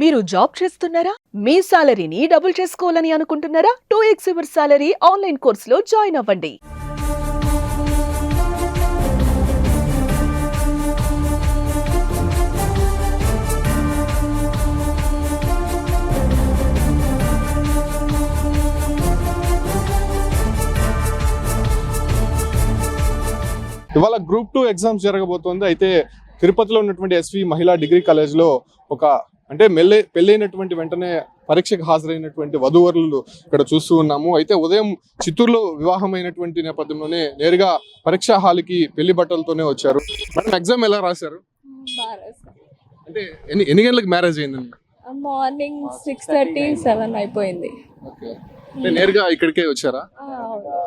మీరు జాబ్ చేస్తున్నారా? మీ సాలరీని డబుల్ చేసుకోవాలని అనుకుంటున్నారా? 2x యువర్ సాలరీ ఆన్లైన్ కోర్సులో జాయిన్ అవ్వండి. ఇవాళ గ్రూప్ 2 ఎగ్జామ్స్ జరగబోతోంది. అయితే తిరుపతిలో ఉన్నటువంటి ఎస్వి మహిళా డిగ్రీ కాలేజ్లో ఒక అంటే పెళ్ళైనటువంటి వెంటనే పరీక్షకు హాజరైనటువంటి వధూవరులు ఇక్కడ చూస్తూ ఉన్నాము. అయితే ఉదయం చిత్తూరులో వివాహమైనటువంటి నేపథ్యంలోనే నేరుగా పరీక్షా హాల్కి పెళ్లి బట్టలతోనే వచ్చారు. మేడం, ఎగ్జామ్ ఎలా రాశారు? అంటే ఎన్ని గంటలకు మ్యారేజ్ అయిందండి? మార్నింగ్ 6:30, 7 అయిపోయింది. అంటే నేరుగా ఇక్కడికే వచ్చారా?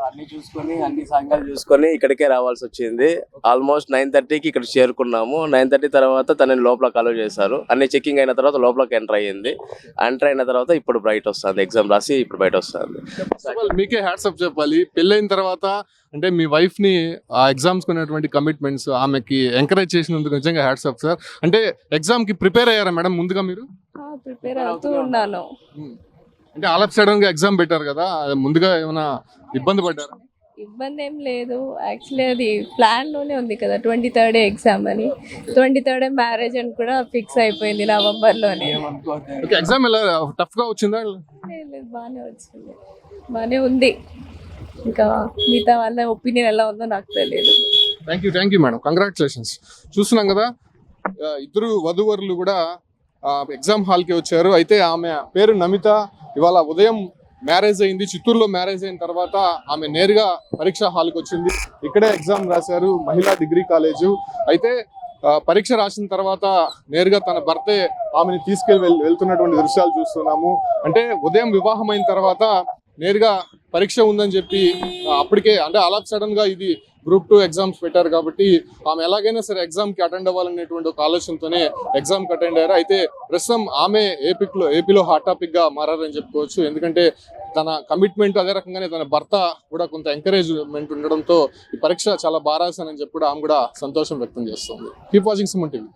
అన్ని చూసుకొని అన్ని సంఘాలు చూసుకొని ఇక్కడికే రావాల్సి వచ్చింది. ఆల్మోస్ట్ 9:30కి ఇక్కడ చేరుకున్నాము. 9:30 తర్వాత తనని లోపల అలౌ చేశారు. అన్ని చెకింగ్ అయిన తర్వాత లోపలికి ఎంటర్ అయ్యింది. ఎంటర్ అయిన తర్వాత ఇప్పుడు బయట వస్తుంది, ఎగ్జామ్ రాసి ఇప్పుడు బయట వస్తుంది. మీకే హ్యాట్సప్ చెప్పాలి. పెళ్ళైన తర్వాత అంటే మీ వైఫ్ ని ఆ ఎగ్జామ్స్ కొనేటువంటి కమిట్మెంట్స్ ఆమెకి ఎంకరేజ్ చేసినందుకు నిజంగా హ్యాట్సప్ సార్. అంటే ఎగ్జామ్ కి ప్రిపేర్ అయ్యారా మేడం ముందుగా మీరు? ప్రిపేర్ అవుతూ ఉన్నాను. అంటే ఆల్ ఆఫ్ సడన్ గా ఎగ్జామ్ పెట్టారు కదా, ముందుగా ఏమైనా ఇబ్బంది పడ్డారా? ఇబ్బంది ఏం లేదు. యాక్చువల్లీ అది ప్లాన్ లోనే ఉంది కదా, 23rd ఎగ్జామ్ అని. 23rd మ్యారేజ్ అని కూడా ఫిక్స్ అయిపోయింది నవంబర్ లోనే. ఎగ్జామ్ ఎలా టఫ్ గా వచ్చిందా? లేదు, బాగానే వచ్చింది, బాగానే ఉంది. ఇంకా మిగతా వాళ్ళ ఒపీనియన్ ఎలా ఉందో నాకు తెలియదు. Thank you madam, congratulations. చూస్తున్నాం కదా, ఇద్దరు వధూవరులు కూడా ఎగ్జామ్ హాల్కి వచ్చారు. అయితే ఆమె పేరు నమిత. ఇవాళ ఉదయం మ్యారేజ్ అయింది, చిత్తూరులో మ్యారేజ్ అయిన తర్వాత ఆమె నేరుగా పరీక్షా హాల్కి వచ్చింది. ఇక్కడే ఎగ్జామ్ రాశారు, మహిళా డిగ్రీ కాలేజు. అయితే పరీక్ష రాసిన తర్వాత నేరుగా తన భర్తే ఆమెని తీసుకెళ్ళి వెళ్తున్నటువంటి దృశ్యాలు చూస్తున్నాము. అంటే ఉదయం వివాహం అయిన తర్వాత నేరుగా పరీక్ష ఉందని చెప్పి అప్పటికే అంటే అలా సడన్ గా ఇది గ్రూప్ 2 ఎగ్జామ్స్ పెట్టారు కాబట్టి ఆమె ఎలాగైనా సరే ఎగ్జామ్ కి అటెండ్ అవ్వాలనేటువంటి ఒక ఆలోచనతోనే ఎగ్జామ్ కి అటెండ్ అయ్యారు. అయితే ప్రస్తుతం ఆమె ఏపీలో హాట్ టాపిక్ గా మారారని చెప్పుకోవచ్చు. ఎందుకంటే తన కమిట్మెంట్, అదే రకంగానే తన భర్త కూడా కొంత ఎంకరేజ్మెంట్ ఉండడంతో ఈ పరీక్ష చాలా బాగా రాశానని చెప్పి ఆమె కూడా సంతోషం వ్యక్తం చేస్తుంది. Keep watching Suman TV.